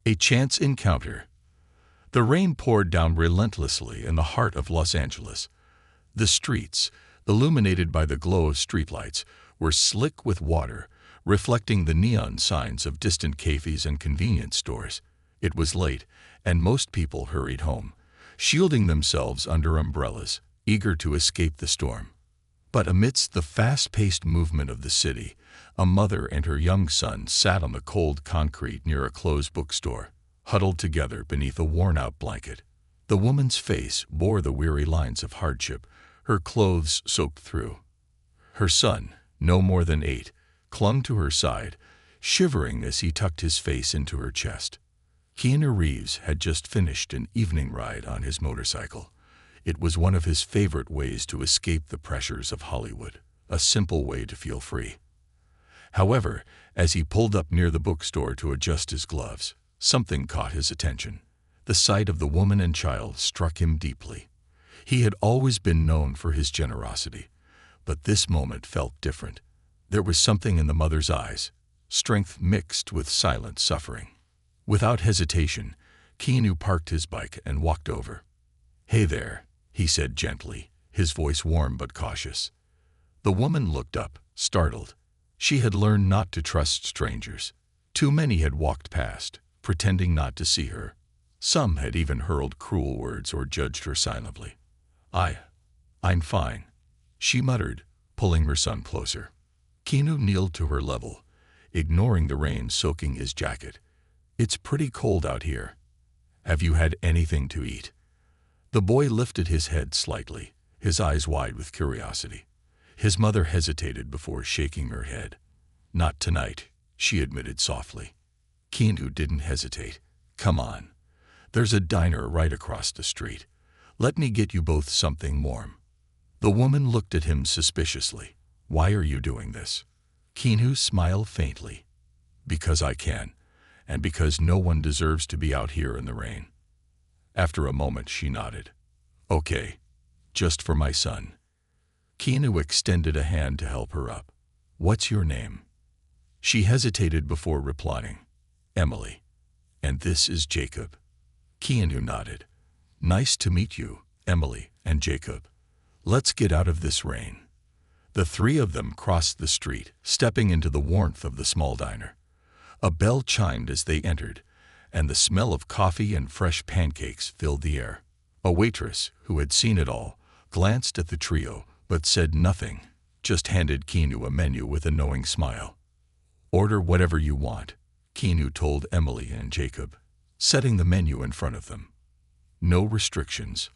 A chance encounter. The rain poured down relentlessly in the heart of Los Angeles. The streets, illuminated by the glow of streetlights, were slick with water, reflecting the neon signs of distant cafes and convenience stores. It was late, and most people hurried home, shielding themselves under umbrellas, eager to escape the storm. But amidst the fast-paced movement of the city, a mother and her young son sat on the cold concrete near a closed bookstore, huddled together beneath a worn-out blanket. The woman's face bore the weary lines of hardship, her clothes soaked through. Her son, no more than 8, clung to her side, shivering as he tucked his face into her chest. Keanu Reeves had just finished an evening ride on his motorcycle. It was one of his favorite ways to escape the pressures of Hollywood, a simple way to feel free. However, as he pulled up near the bookstore to adjust his gloves, something caught his attention. The sight of the woman and child struck him deeply. He had always been known for his generosity, but this moment felt different. There was something in the mother's eyes, strength mixed with silent suffering. Without hesitation, Keanu parked his bike and walked over. "Hey there," he said gently, his voice warm but cautious. The woman looked up, startled. She had learned not to trust strangers. Too many had walked past, pretending not to see her. Some had even hurled cruel words or judged her silently. I'm fine," she muttered, pulling her son closer. Keanu kneeled to her level, ignoring the rain soaking his jacket. "It's pretty cold out here. Have you had anything to eat?" The boy lifted his head slightly, his eyes wide with curiosity. His mother hesitated before shaking her head. "Not tonight," she admitted softly. Keanu didn't hesitate. "Come on. There's a diner right across the street. Let me get you both something warm." The woman looked at him suspiciously. "Why are you doing this?" Keanu smiled faintly. "Because I can, and because no one deserves to be out here in the rain." After a moment, she nodded. "Okay, just for my son." Keanu extended a hand to help her up. "What's your name?" She hesitated before replying. "Emily. And this is Jacob." Keanu nodded. "Nice to meet you, Emily and Jacob. Let's get out of this rain." The three of them crossed the street, stepping into the warmth of the small diner. A bell chimed as they entered, and the smell of coffee and fresh pancakes filled the air. A waitress, who had seen it all, glanced at the trio but said nothing, just handed Keanu a menu with a knowing smile. "Order whatever you want," Keanu told Emily and Jacob, setting the menu in front of them. "No restrictions."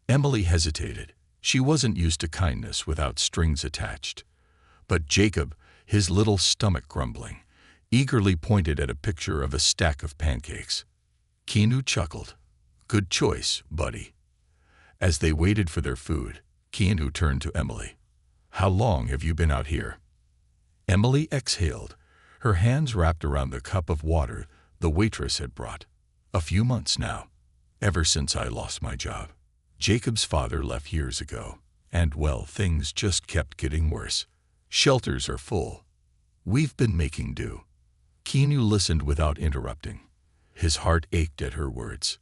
Emily hesitated. She wasn't used to kindness without strings attached. But Jacob, his little stomach grumbling, eagerly pointed at a picture of a stack of pancakes. Keanu chuckled. "Good choice, buddy." As they waited for their food, Keanu turned to Emily. "How long have you been out here?" Emily exhaled, her hands wrapped around the cup of water the waitress had brought. "A few months now, ever since I lost my job. Jacob's father left years ago, and well, things just kept getting worse. Shelters are full. We've been making do." Keanu listened without interrupting. His heart ached at her words.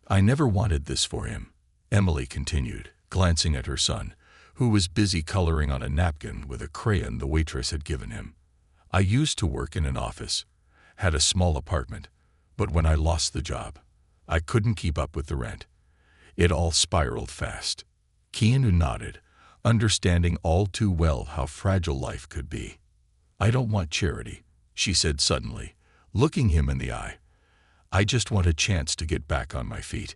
"I never wanted this for him," Emily continued, glancing at her son, who was busy coloring on a napkin with a crayon the waitress had given him. "I used to work in an office, had a small apartment, but when I lost the job, I couldn't keep up with the rent. It all spiraled fast." Keanu nodded, understanding all too well how fragile life could be. "I don't want charity," she said suddenly, looking him in the eye. "I just want a chance to get back on my feet."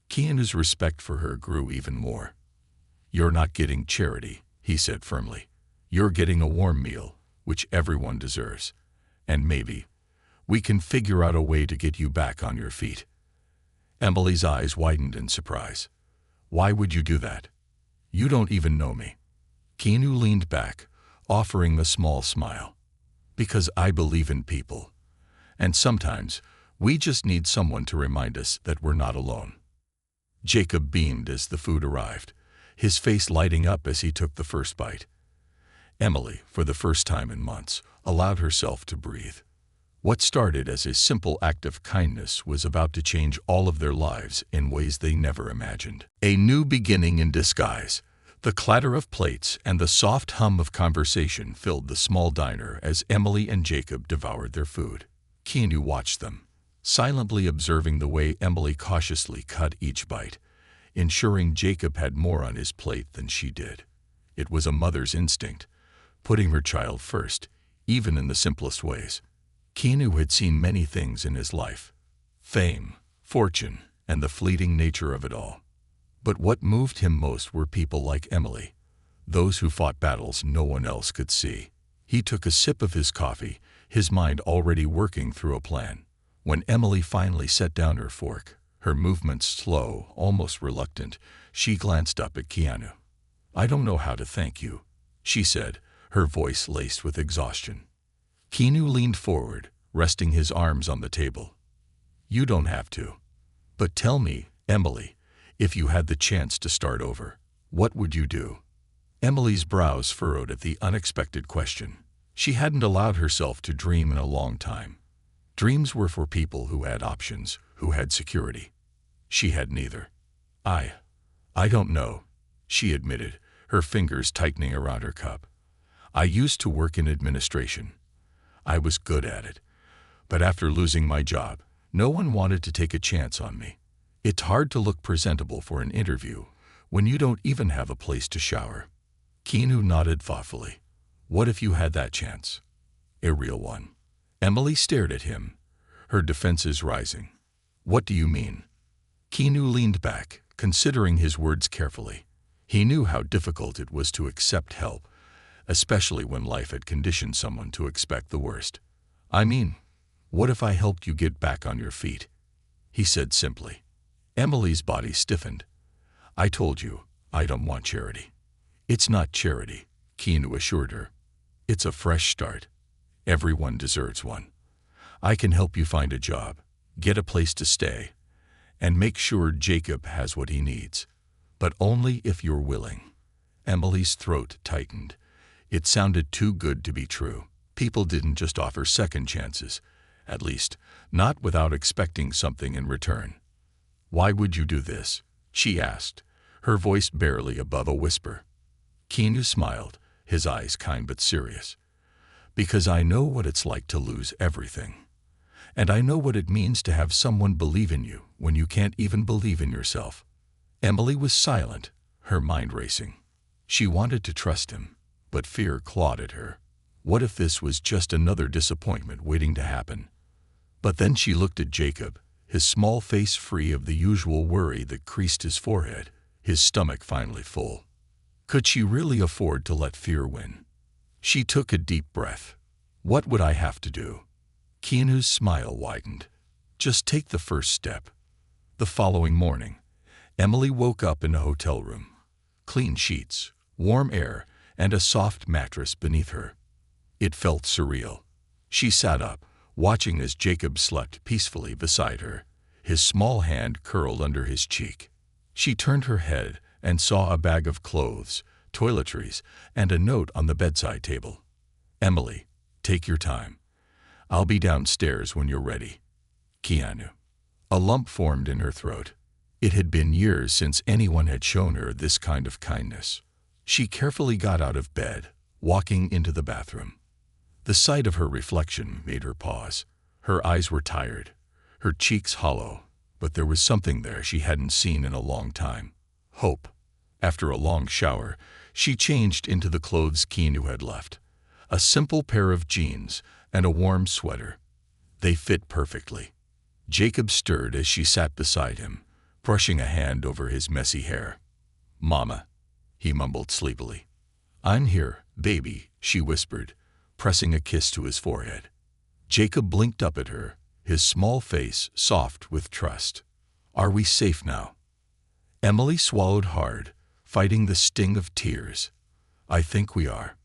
Keanu's respect for her grew even more. "You're not getting charity," he said firmly. "You're getting a warm meal, which everyone deserves. And maybe we can figure out a way to get you back on your feet." Emily's eyes widened in surprise. "Why would you do that? You don't even know me." Keanu leaned back, offering a small smile. "Because I believe in people. And sometimes we just need someone to remind us that we're not alone." Jacob beamed as the food arrived, his face lighting up as he took the first bite. Emily, for the first time in months, allowed herself to breathe. What started as a simple act of kindness was about to change all of their lives in ways they never imagined. A new beginning in disguise. The clatter of plates and the soft hum of conversation filled the small diner as Emily and Jacob devoured their food. Keanu watched them, silently observing the way Emily cautiously cut each bite, ensuring Jacob had more on his plate than she did. It was a mother's instinct, putting her child first, even in the simplest ways. Keanu had seen many things in his life: fame, fortune, and the fleeting nature of it all. But what moved him most were people like Emily, those who fought battles no one else could see. He took a sip of his coffee, his mind already working through a plan. When Emily finally set down her fork, her movements slow, almost reluctant, she glanced up at Keanu. "I don't know how to thank you," she said, her voice laced with exhaustion. Keanu leaned forward, resting his arms on the table. "You don't have to. But tell me, Emily, if you had the chance to start over, what would you do?" Emily's brows furrowed at the unexpected question. She hadn't allowed herself to dream in a long time. Dreams were for people who had options, who had security. She had neither. I don't know," she admitted, her fingers tightening around her cup. "I used to work in administration. I was good at it. But after losing my job, no one wanted to take a chance on me. It's hard to look presentable for an interview when you don't even have a place to shower." Keanu nodded thoughtfully. "What if you had that chance? A real one?" Emily stared at him, her defenses rising. "What do you mean?" Keanu leaned back, considering his words carefully. He knew how difficult it was to accept help, especially when life had conditioned someone to expect the worst. "I mean, what if I helped you get back on your feet?" he said simply. Emily's body stiffened. "I told you, I don't want charity." "It's not charity," Keanu assured her. "It's a fresh start. Everyone deserves one. I can help you find a job, get a place to stay, and make sure Jacob has what he needs. But only if you're willing." Emily's throat tightened. It sounded too good to be true. People didn't just offer second chances, at least, not without expecting something in return. "Why would you do this?" she asked, her voice barely above a whisper. Keanu smiled, his eyes kind but serious. "Because I know what it's like to lose everything. And I know what it means to have someone believe in you when you can't even believe in yourself." Emily was silent, her mind racing. She wanted to trust him, but fear clawed at her. What if this was just another disappointment waiting to happen? But then she looked at Jacob, his small face free of the usual worry that creased his forehead, his stomach finally full. Could she really afford to let fear win? She took a deep breath. "What would I have to do?" Keanu's smile widened. "Just take the first step." The following morning, Emily woke up in a hotel room. Clean sheets, warm air, and a soft mattress beneath her. It felt surreal. She sat up, watching as Jacob slept peacefully beside her, his small hand curled under his cheek. She turned her head and saw a bag of clothes, toiletries, and a note on the bedside table. "Emily, take your time. I'll be downstairs when you're ready. Keanu." A lump formed in her throat. It had been years since anyone had shown her this kind of kindness. She carefully got out of bed, walking into the bathroom. The sight of her reflection made her pause. Her eyes were tired, her cheeks hollow, but there was something there she hadn't seen in a long time. Hope. After a long shower, she changed into the clothes Keanu had left. A simple pair of jeans and a warm sweater. They fit perfectly. Jacob stirred as she sat beside him, brushing a hand over his messy hair. "Mama," he mumbled sleepily. "I'm here, baby," she whispered, pressing a kiss to his forehead. Jacob blinked up at her, his small face soft with trust. "Are we safe now?" Emily swallowed hard, fighting the sting of tears. "I think we are."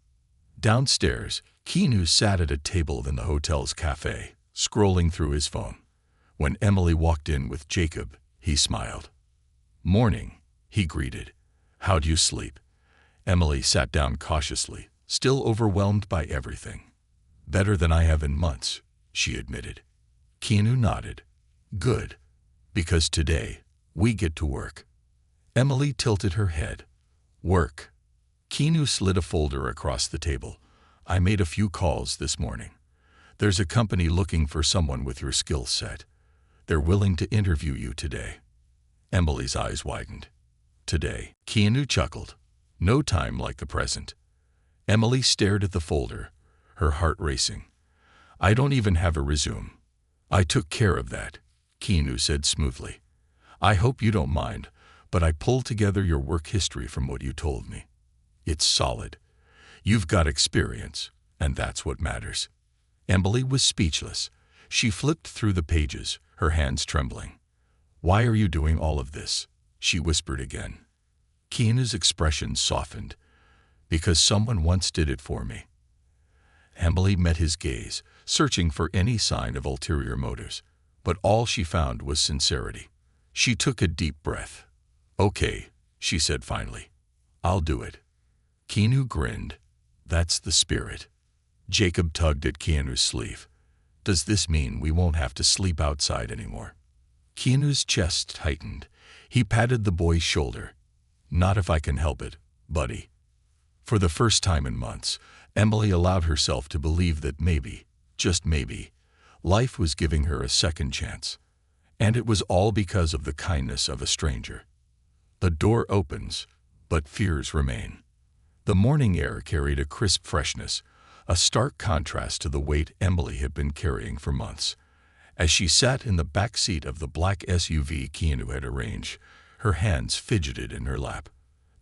Downstairs, Keanu sat at a table in the hotel's cafe, scrolling through his phone. When Emily walked in with Jacob, he smiled. "Morning," he greeted. "How'd you sleep?" Emily sat down cautiously, still overwhelmed by everything. "Better than I have in months," she admitted. Keanu nodded. Good, because today we get to work. Emily tilted her head. Work. Keanu slid a folder across the table. I made a few calls this morning. There's a company looking for someone with your skill set. They're willing to interview you today. Emily's eyes widened. Today. Keanu chuckled. No time like the present. Emily stared at the folder, her heart racing. I don't even have a resume. I took care of that, Keanu said smoothly. I hope you don't mind, but I pulled together your work history from what you told me. It's solid. You've got experience, and that's what matters. Emily was speechless. She flipped through the pages, her hands trembling. Why are you doing all of this? She whispered again. Keanu's expression softened. Because someone once did it for me. Emily met his gaze, searching for any sign of ulterior motives, but all she found was sincerity. She took a deep breath. Okay, she said finally. I'll do it. Keanu grinned. That's the spirit. Jacob tugged at Keanu's sleeve. Does this mean we won't have to sleep outside anymore? Keanu's chest tightened. He patted the boy's shoulder. Not if I can help it, buddy. For the first time in months, Emily allowed herself to believe that maybe, just maybe, life was giving her a second chance. And it was all because of the kindness of a stranger. The door opens, but fears remain. The morning air carried a crisp freshness, a stark contrast to the weight Emily had been carrying for months. As she sat in the back seat of the black SUV Keanu had arranged, her hands fidgeted in her lap.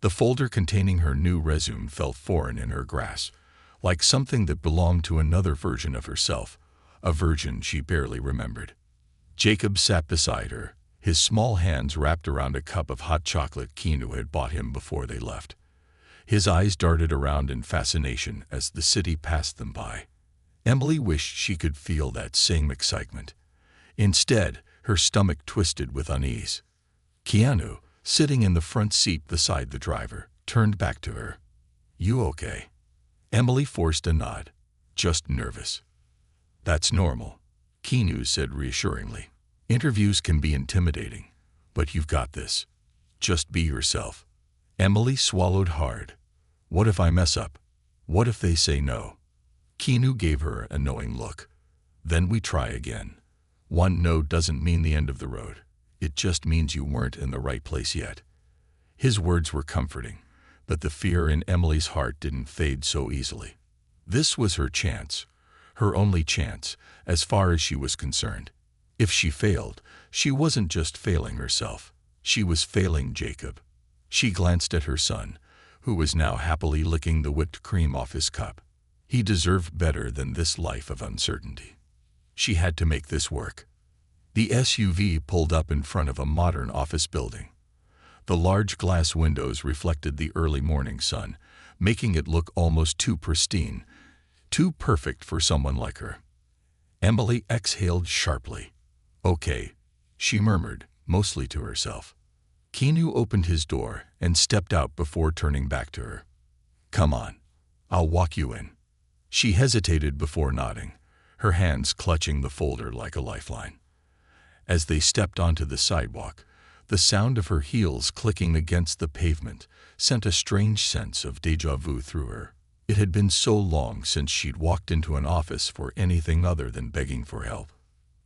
The folder containing her new resume felt foreign in her grasp, like something that belonged to another version of herself, a version she barely remembered. Jacob sat beside her, his small hands wrapped around a cup of hot chocolate Keanu had bought him before they left. His eyes darted around in fascination as the city passed them by. Emily wished she could feel that same excitement. Instead, her stomach twisted with unease. Keanu, sitting in the front seat beside the driver, turned back to her. You okay? Emily forced a nod. Just nervous. That's normal, Keanu said reassuringly. Interviews can be intimidating, but you've got this. Just be yourself. Emily swallowed hard. What if I mess up? What if they say no? Keanu gave her a knowing look. Then we try again. One no doesn't mean the end of the road. It just means you weren't in the right place yet. His words were comforting, but the fear in Emily's heart didn't fade so easily. This was her chance, her only chance, as far as she was concerned. If she failed, she wasn't just failing herself. She was failing Jacob. She glanced at her son, who was now happily licking the whipped cream off his cup. He deserved better than this life of uncertainty. She had to make this work. The SUV pulled up in front of a modern office building. The large glass windows reflected the early morning sun, making it look almost too pristine, too perfect for someone like her. Emily exhaled sharply. Okay, she murmured, mostly to herself. Keanu opened his door and stepped out before turning back to her. Come on, I'll walk you in. She hesitated before nodding, her hands clutching the folder like a lifeline. As they stepped onto the sidewalk, the sound of her heels clicking against the pavement sent a strange sense of déjà vu through her. It had been so long since she'd walked into an office for anything other than begging for help.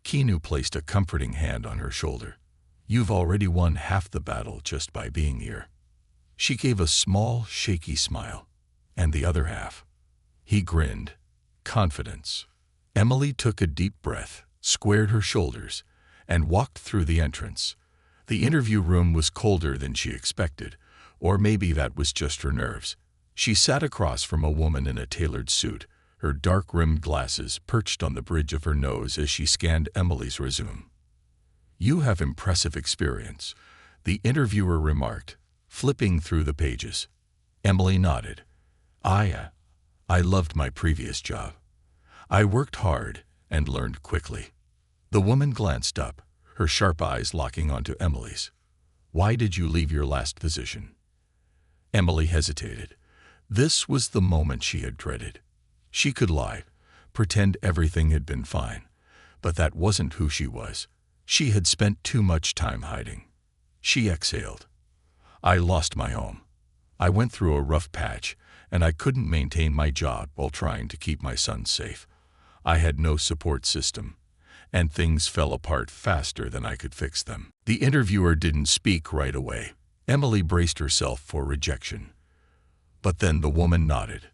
Keanu placed a comforting hand on her shoulder. You've already won half the battle just by being here. She gave a small, shaky smile. And the other half? He grinned. Confidence. Emily took a deep breath, squared her shoulders, and walked through the entrance. The interview room was colder than she expected, or maybe that was just her nerves. She sat across from a woman in a tailored suit, her dark-rimmed glasses perched on the bridge of her nose as she scanned Emily's resume. You have impressive experience, the interviewer remarked, flipping through the pages. Emily nodded. I loved my previous job. I worked hard and learned quickly. The woman glanced up, her sharp eyes locking onto Emily's. Why did you leave your last position? Emily hesitated. This was the moment she had dreaded. She could lie, pretend everything had been fine, But that wasn't who she was. She had spent too much time hiding. She exhaled. I lost my home. I went through a rough patch, and I couldn't maintain my job while trying to keep my son safe. I had no support system, and things fell apart faster than I could fix them. The interviewer didn't speak right away. Emily braced herself for rejection. But then the woman nodded.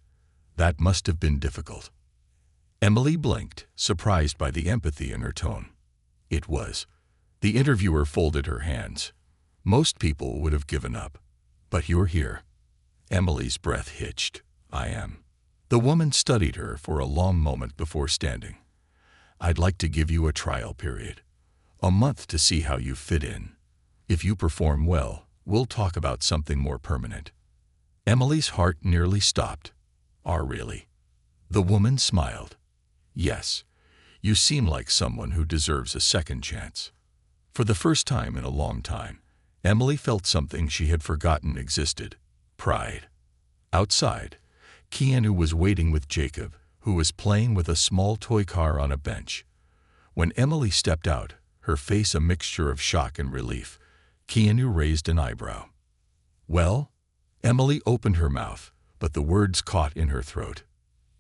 That must have been difficult. Emily blinked, surprised by the empathy in her tone. It was. The interviewer folded her hands. Most people would have given up. But you're here. Emily's breath hitched. I am. The woman studied her for a long moment before standing. I'd like to give you a trial period. A month to see how you fit in. If you perform well, we'll talk about something more permanent. Emily's heart nearly stopped. Really? The woman smiled. Yes, you seem like someone who deserves a second chance. For the first time in a long time, Emily felt something she had forgotten existed: pride. Outside, Keanu was waiting with Jacob, who was playing with a small toy car on a bench. When Emily stepped out, her face a mixture of shock and relief, Keanu raised an eyebrow. Well? Emily opened her mouth, but the words caught in her throat.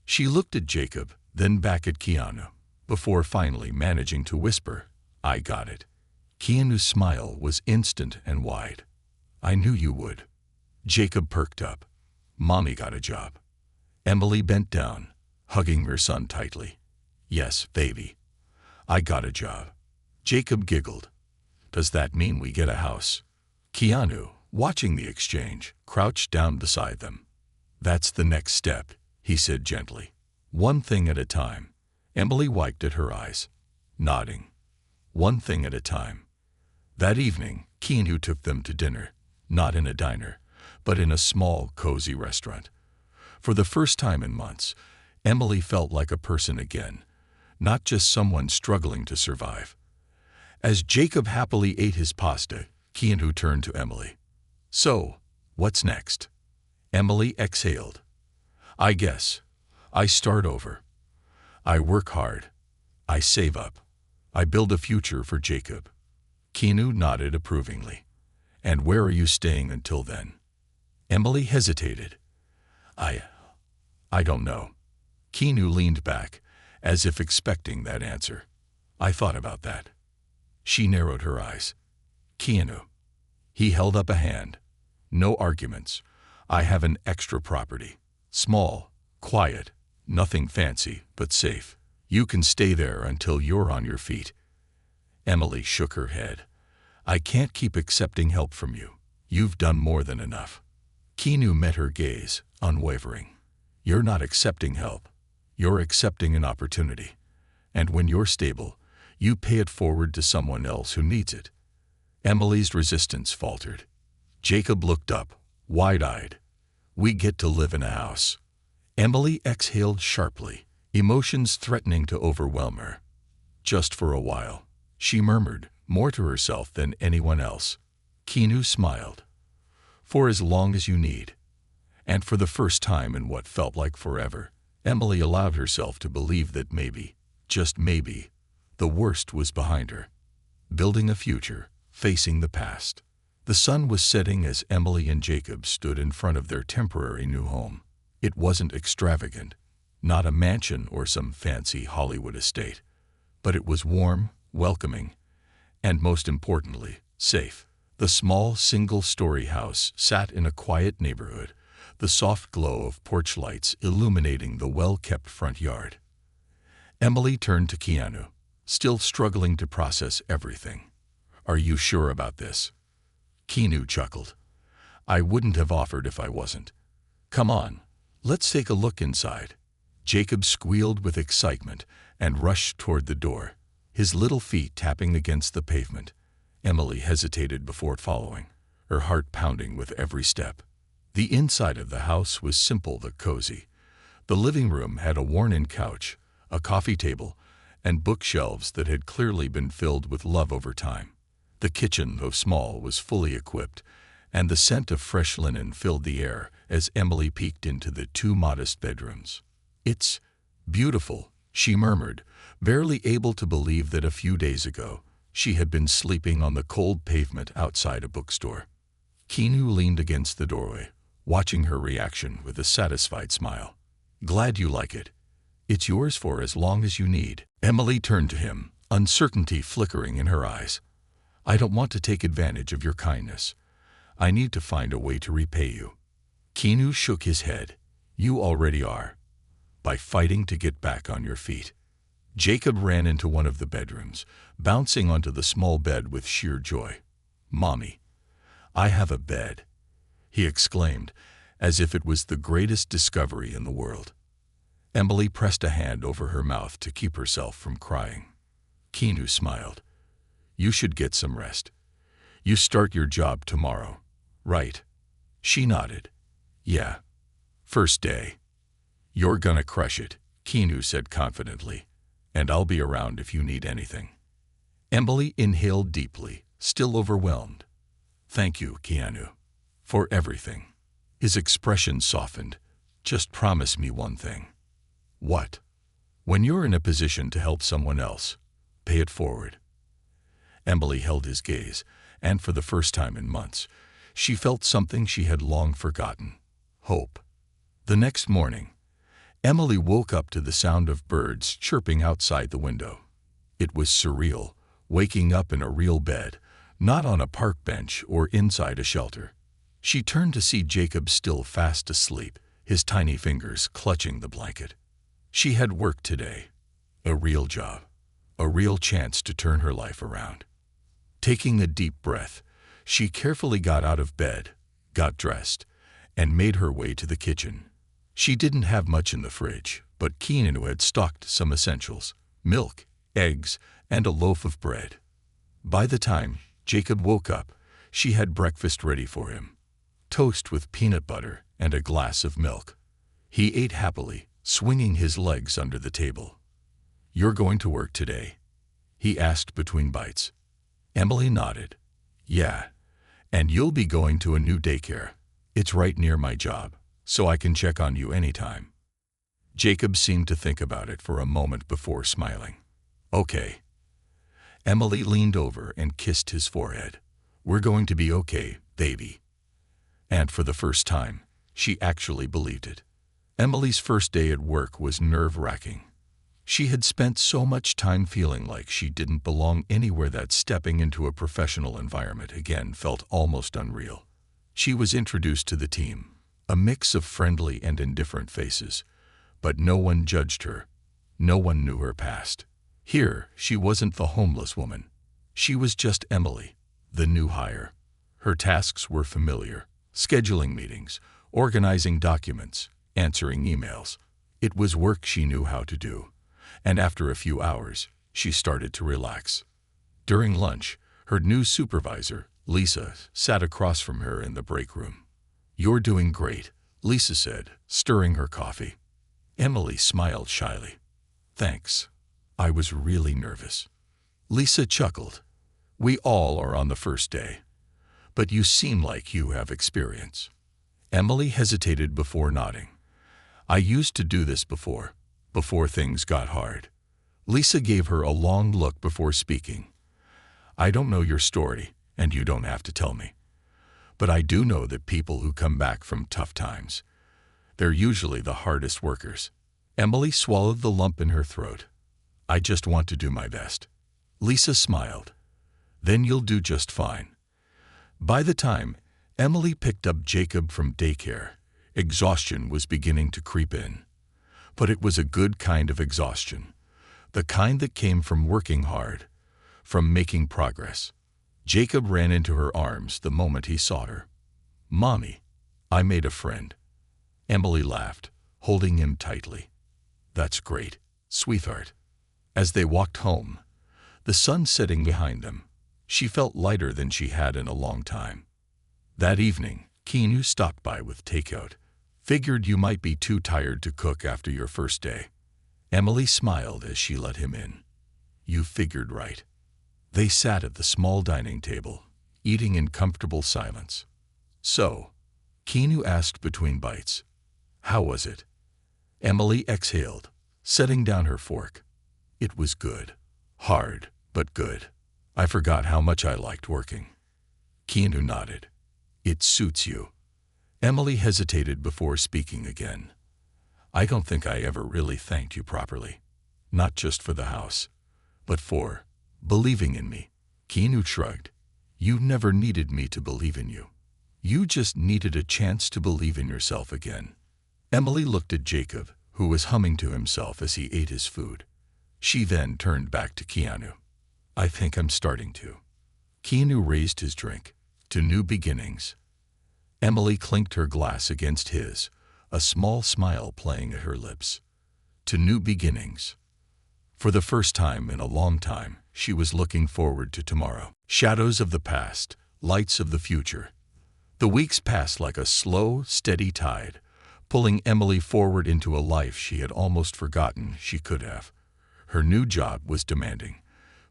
She looked at Jacob, then back at Keanu, before finally managing to whisper, I got it. Keanu's smile was instant and wide. I knew you would. Jacob perked up. Mommy got a job. Emily bent down, hugging her son tightly. Yes, baby. I got a job. Jacob giggled. Does that mean we get a house? Keanu, watching the exchange, crouched down beside them. That's the next step, he said gently. One thing at a time. Emily wiped at her eyes, nodding. One thing at a time. That evening, Keanu took them to dinner, not in a diner, but in a small, cozy restaurant. For the first time in months, Emily felt like a person again, not just someone struggling to survive. As Jacob happily ate his pasta, Keanu turned to Emily. So, what's next? Emily exhaled. I guess. I start over. I work hard. I save up. I build a future for Jacob. Keanu nodded approvingly. And where are you staying until then? Emily hesitated. I don't know. Keanu leaned back, as if expecting that answer. I thought about that. She narrowed her eyes. Keanu. He held up a hand. No arguments. I have an extra property. Small, quiet, nothing fancy, but safe. You can stay there until you're on your feet. Emily shook her head. I can't keep accepting help from you. You've done more than enough. Keanu met her gaze, unwavering. You're not accepting help. You're accepting an opportunity. And when you're stable, you pay it forward to someone else who needs it. Emily's resistance faltered. Jacob looked up, wide-eyed. We get to live in a house. Emily exhaled sharply, emotions threatening to overwhelm her. Just for a while, she murmured, more to herself than anyone else. Keanu smiled. For as long as you need. And for the first time in what felt like forever, Emily allowed herself to believe that maybe, just maybe, the worst was behind her. Building a future, facing the past. The sun was setting as Emily and Jacob stood in front of their temporary new home. It wasn't extravagant, not a mansion or some fancy Hollywood estate, but it was warm, welcoming, and most importantly, safe. The small single-story house sat in a quiet neighborhood, the soft glow of porch lights illuminating the well-kept front yard. Emily turned to Keanu, still struggling to process everything. Are you sure about this? Keanu chuckled. I wouldn't have offered if I wasn't. Come on, let's take a look inside. Jacob squealed with excitement and rushed toward the door, his little feet tapping against the pavement. Emily hesitated before following, her heart pounding with every step. The inside of the house was simple but cozy. The living room had a worn-in couch, a coffee table, and bookshelves that had clearly been filled with love over time. The kitchen, though small, was fully equipped, and the scent of fresh linen filled the air as Emily peeked into the two modest bedrooms. It's beautiful, she murmured, barely able to believe that a few days ago she had been sleeping on the cold pavement outside a bookstore. Keanu leaned against the doorway, watching her reaction with a satisfied smile. "Glad you like it. It's yours for as long as you need." Emily turned to him, uncertainty flickering in her eyes. "I don't want to take advantage of your kindness. I need to find a way to repay you." Keanu shook his head. "You already are, by fighting to get back on your feet." Jacob ran into one of the bedrooms, bouncing onto the small bed with sheer joy. "Mommy, I have a bed," he exclaimed, as if it was the greatest discovery in the world. Emily pressed a hand over her mouth to keep herself from crying. Keanu smiled. "You should get some rest. You start your job tomorrow, right?" She nodded. "Yeah. First day." "You're gonna crush it," Keanu said confidently, "and I'll be around if you need anything." Emily inhaled deeply, still overwhelmed. "Thank you, Keanu, for everything." His expression softened. "Just promise me one thing." "What?" "When you're in a position to help someone else, pay it forward." Emily held his gaze, and for the first time in months, she felt something she had long forgotten: hope. The next morning, Emily woke up to the sound of birds chirping outside the window. It was surreal, waking up in a real bed, not on a park bench or inside a shelter. She turned to see Jacob still fast asleep, his tiny fingers clutching the blanket. She had work today, a real job, a real chance to turn her life around. Taking a deep breath, she carefully got out of bed, got dressed, and made her way to the kitchen. She didn't have much in the fridge, but Keanu had stocked some essentials: milk, eggs, and a loaf of bread. By the time Jacob woke up, she had breakfast ready for him: toast with peanut butter and a glass of milk. He ate happily, swinging his legs under the table. "You're going to work today?" he asked between bites. Emily nodded. "Yeah, and you'll be going to a new daycare. It's right near my job, so I can check on you anytime." Jacob seemed to think about it for a moment before smiling. "Okay." Emily leaned over and kissed his forehead. "We're going to be okay, baby." And for the first time, she actually believed it. Emily's first day at work was nerve-wracking. She had spent so much time feeling like she didn't belong anywhere that stepping into a professional environment again felt almost unreal. She was introduced to the team, a mix of friendly and indifferent faces, but no one judged her. No one knew her past. Here, she wasn't the homeless woman. She was just Emily, the new hire. Her tasks were familiar: scheduling meetings, organizing documents, answering emails. It was work she knew how to do, and after a few hours, she started to relax. During lunch, her new supervisor, Lisa, sat across from her in the break room. "You're doing great," Lisa said, stirring her coffee. Emily smiled shyly. "Thanks. I was really nervous." Lisa chuckled. "We all are on the first day, but you seem like you have experience." Emily hesitated before nodding. "I used to do this before things got hard." Lisa gave her a long look before speaking. "I don't know your story, and you don't have to tell me. But I do know that people who come back from tough times, they're usually the hardest workers." Emily swallowed the lump in her throat. "I just want to do my best." Lisa smiled. "Then you'll do just fine." By the time Emily picked up Jacob from daycare, exhaustion was beginning to creep in. But it was a good kind of exhaustion, the kind that came from working hard, from making progress. Jacob ran into her arms the moment he saw her. "Mommy, I made a friend." Emily laughed, holding him tightly. "That's great, sweetheart." As they walked home, the sun setting behind them, she felt lighter than she had in a long time. That evening, Keanu stopped by with takeout. "Figured you might be too tired to cook after your first day." Emily smiled as she let him in. "You figured right." They sat at the small dining table, eating in comfortable silence. "So," Keanu asked between bites, "how was it?" Emily exhaled. setting down her fork. It was good. Hard, but good. I forgot how much I liked working. Keanu nodded. It suits you. Emily hesitated before speaking again. I don't think I ever really thanked you properly. Not just for the house, but for believing in me. Keanu shrugged. You never needed me to believe in you. You just needed a chance to believe in yourself again. Emily looked at Jacob, who was humming to himself as he ate his food. She then turned back to Keanu. I think I'm starting to. Keanu raised his drink. To new beginnings. Emily clinked her glass against his, a small smile playing at her lips. To new beginnings. For the first time in a long time, she was looking forward to tomorrow. Shadows of the past, lights of the future. The weeks passed like a slow, steady tide, pulling Emily forward into a life she had almost forgotten she could have. Her new job was demanding,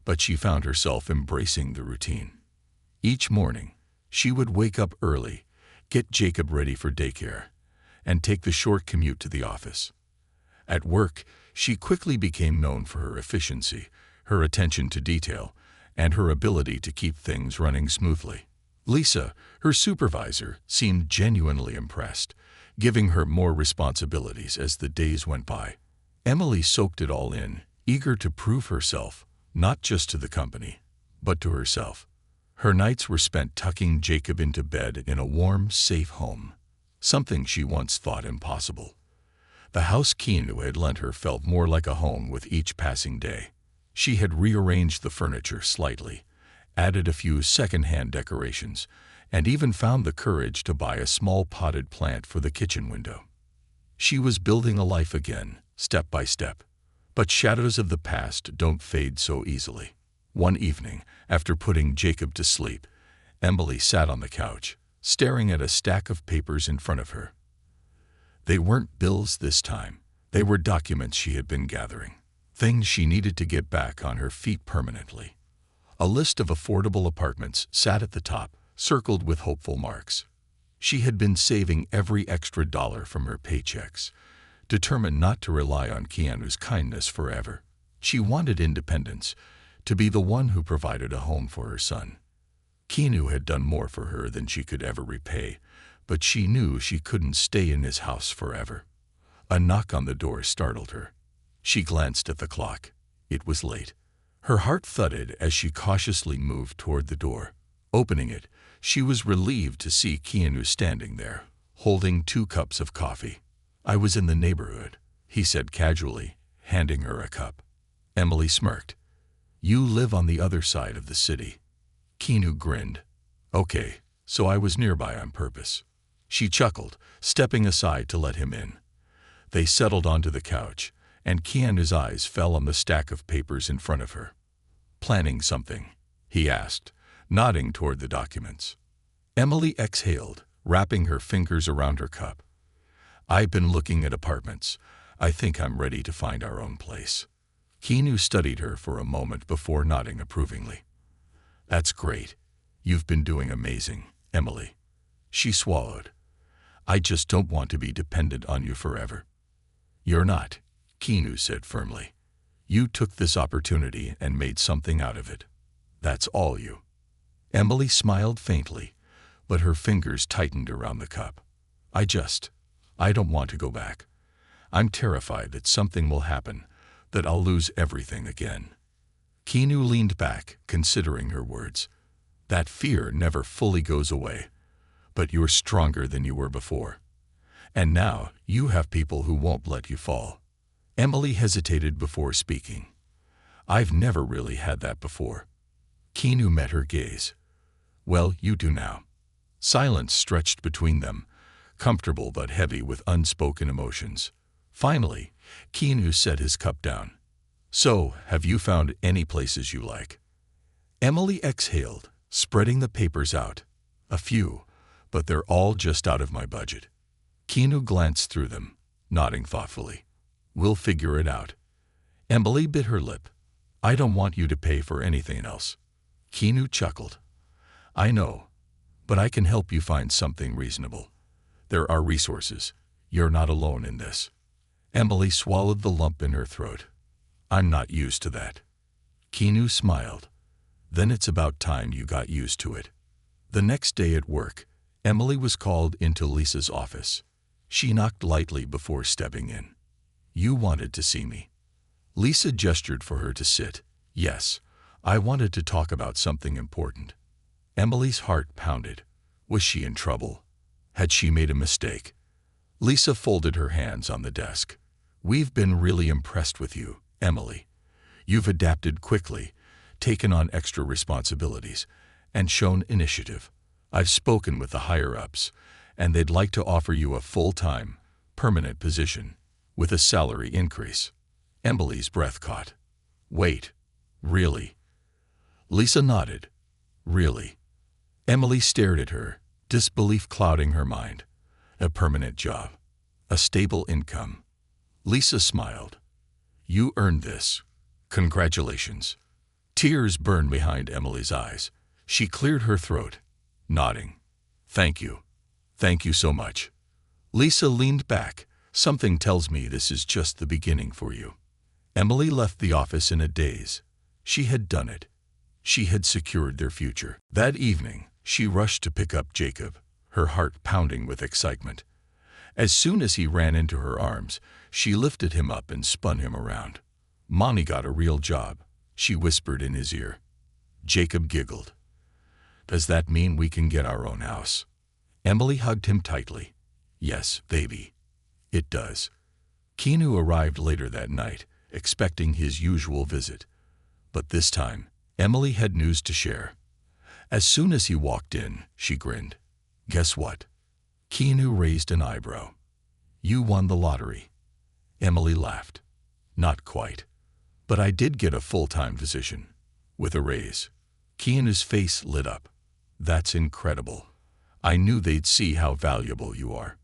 but she found herself embracing the routine. Each morning, she would wake up early, get Jacob ready for daycare, and take the short commute to the office. At work, she quickly became known for her efficiency, her attention to detail, and her ability to keep things running smoothly. Lisa, her supervisor, seemed genuinely impressed, giving her more responsibilities as the days went by. Emily soaked it all in, eager to prove herself, not just to the company, but to herself. Her nights were spent tucking Jacob into bed in a warm, safe home, something she once thought impossible. The house Keanu had lent her felt more like a home with each passing day. She had rearranged the furniture slightly, added a few second-hand decorations, and even found the courage to buy a small potted plant for the kitchen window. She was building a life again, step by step. But shadows of the past don't fade so easily. One evening, after putting Jacob to sleep, Emily sat on the couch, staring at a stack of papers in front of her. They weren't bills this time. They were documents she had been gathering, things she needed to get back on her feet permanently. A list of affordable apartments sat at the top, circled with hopeful marks. She had been saving every extra dollar from her paychecks, determined not to rely on Keanu's kindness forever. She wanted independence, to be the one who provided a home for her son. Keanu had done more for her than she could ever repay, but she knew she couldn't stay in his house forever. A knock on the door startled her. She glanced at the clock. It was late. Her heart thudded as she cautiously moved toward the door. Opening it, she was relieved to see Keanu standing there, holding 2 cups of coffee. I was in the neighborhood, he said casually, handing her a cup. Emily smirked. You live on the other side of the city. Keanu grinned. Okay, so I was nearby on purpose. She chuckled, stepping aside to let him in. They settled onto the couch, and Keanu's eyes fell on the stack of papers in front of her. Planning something? He asked, nodding toward the documents. Emily exhaled, wrapping her fingers around her cup. I've been looking at apartments. I think I'm ready to find our own place. Keanu studied her for a moment before nodding approvingly. That's great. You've been doing amazing, Emily. She swallowed. I just don't want to be dependent on you forever. You're not, Keanu said firmly. You took this opportunity and made something out of it. That's all you. Emily smiled faintly, but her fingers tightened around the cup. I don't want to go back. I'm terrified that something will happen, that I'll lose everything again. Keanu leaned back, considering her words. That fear never fully goes away, but you're stronger than you were before. And now you have people who won't let you fall. Emily hesitated before speaking. I've never really had that before. Keanu met her gaze. Well, you do now. Silence stretched between them, comfortable but heavy with unspoken emotions. Finally, Keanu set his cup down. So, have you found any places you like? Emily exhaled, spreading the papers out. A few, but they're all just out of my budget. Keanu glanced through them, nodding thoughtfully. We'll figure it out. Emily bit her lip. I don't want you to pay for anything else. Keanu chuckled. I know, but I can help you find something reasonable. There are resources. You're not alone in this. Emily swallowed the lump in her throat. I'm not used to that. Keanu smiled. Then it's about time you got used to it. The next day at work, Emily was called into Lisa's office. She knocked lightly before stepping in. You wanted to see me. Lisa gestured for her to sit. Yes, I wanted to talk about something important. Emily's heart pounded. Was she in trouble? Had she made a mistake? Lisa folded her hands on the desk. We've been really impressed with you, Emily. You've adapted quickly, taken on extra responsibilities, and shown initiative. I've spoken with the higher-ups, and they'd like to offer you a full-time, permanent position, with a salary increase. Emily's breath caught. Wait, really? Lisa nodded. Really? Emily stared at her, disbelief clouding her mind. A permanent job. A stable income. Lisa smiled. You earned this. Congratulations. Tears burned behind Emily's eyes. She cleared her throat, nodding. Thank you. Thank you so much. Lisa leaned back. Something tells me this is just the beginning for you. Emily left the office in a daze. She had done it. She had secured their future. That evening, she rushed to pick up Jacob, her heart pounding with excitement. As soon as he ran into her arms, she lifted him up and spun him around. Mommy got a real job, she whispered in his ear. Jacob giggled. Does that mean we can get our own house? Emily hugged him tightly. Yes, baby. It does. Keanu arrived later that night, expecting his usual visit. But this time, Emily had news to share. As soon as he walked in, she grinned. Guess what? Keanu raised an eyebrow. You won the lottery. Emily laughed. Not quite. But I did get a full-time position. With a raise. Keanu's face lit up. That's incredible. I knew they'd see how valuable you are.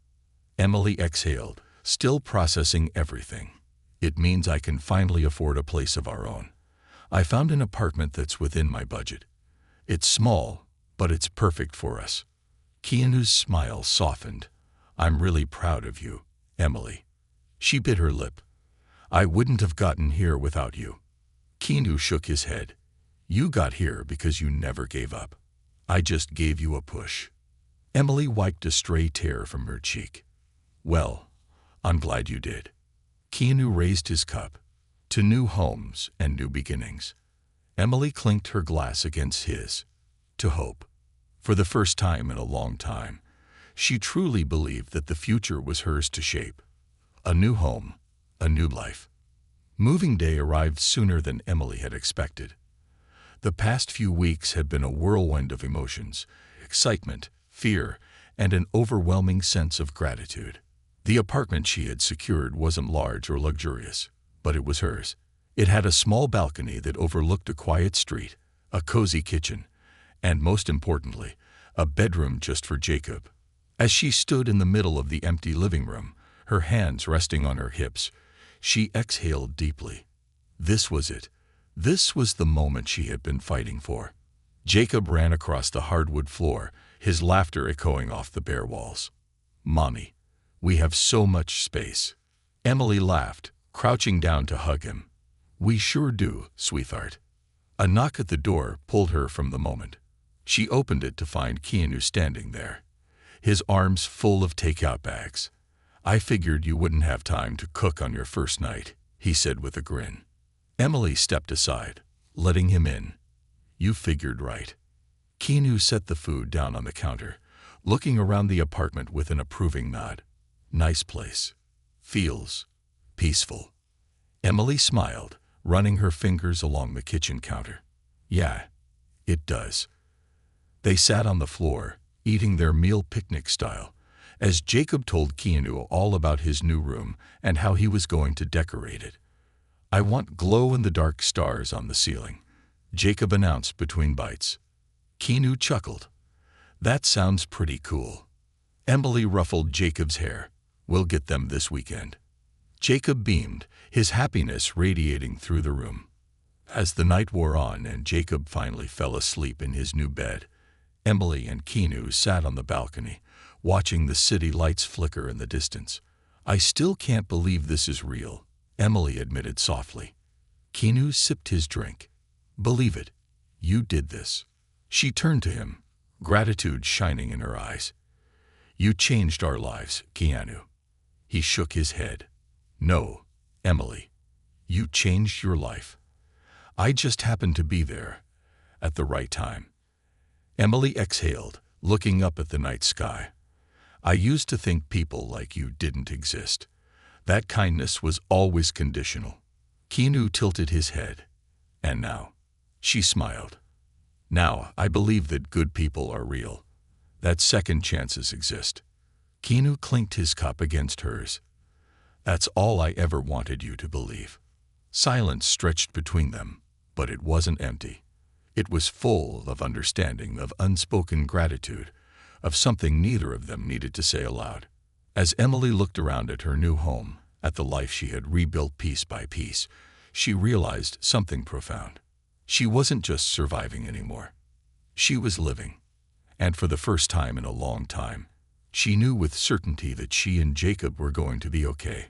Emily exhaled, still processing everything. It means I can finally afford a place of our own. I found an apartment that's within my budget. It's small, but it's perfect for us. Keanu's smile softened. I'm really proud of you, Emily. She bit her lip. I wouldn't have gotten here without you. Keanu shook his head. You got here because you never gave up. I just gave you a push. Emily wiped a stray tear from her cheek. Well, I'm glad you did. Keanu raised his cup. To new homes and new beginnings. Emily clinked her glass against his. To hope. For the first time in a long time, she truly believed that the future was hers to shape. A new home, a new life. Moving day arrived sooner than Emily had expected. The past few weeks had been a whirlwind of emotions, excitement, fear, and an overwhelming sense of gratitude. The apartment she had secured wasn't large or luxurious, but it was hers. It had a small balcony that overlooked a quiet street, a cozy kitchen, and most importantly, a bedroom just for Jacob. As she stood in the middle of the empty living room, her hands resting on her hips, she exhaled deeply. This was it. This was the moment she had been fighting for. Jacob ran across the hardwood floor, his laughter echoing off the bare walls. Mommy, we have so much space. Emily laughed, crouching down to hug him. We sure do, sweetheart. A knock at the door pulled her from the moment. She opened it to find Keanu standing there, his arms full of takeout bags. I figured you wouldn't have time to cook on your first night, he said with a grin. Emily stepped aside, letting him in. You figured right. Keanu set the food down on the counter, looking around the apartment with an approving nod. Nice place. Feels peaceful. Emily smiled, running her fingers along the kitchen counter. Yeah, it does. They sat on the floor, eating their meal picnic style, as Jacob told Keanu all about his new room and how he was going to decorate it. I want glow-in-the-dark stars on the ceiling, Jacob announced between bites. Keanu chuckled. That sounds pretty cool. Emily ruffled Jacob's hair. We'll get them this weekend. Jacob beamed, his happiness radiating through the room. As the night wore on and Jacob finally fell asleep in his new bed, Emily and Keanu sat on the balcony, watching the city lights flicker in the distance. I still can't believe this is real, Emily admitted softly. Keanu sipped his drink. Believe it. You did this. She turned to him, gratitude shining in her eyes. You changed our lives, Keanu. He shook his head. No, Emily. You changed your life. I just happened to be there, at the right time. Emily exhaled, looking up at the night sky. I used to think people like you didn't exist. That kindness was always conditional. Keanu tilted his head. And now? She smiled. Now, I believe that good people are real. That second chances exist. Keanu clinked his cup against hers. That's all I ever wanted you to believe. Silence stretched between them, but it wasn't empty. It was full of understanding, of unspoken gratitude, of something neither of them needed to say aloud. As Emily looked around at her new home, at the life she had rebuilt piece by piece, she realized something profound. She wasn't just surviving anymore. She was living. And for the first time in a long time, she knew with certainty that she and Jacob were going to be okay.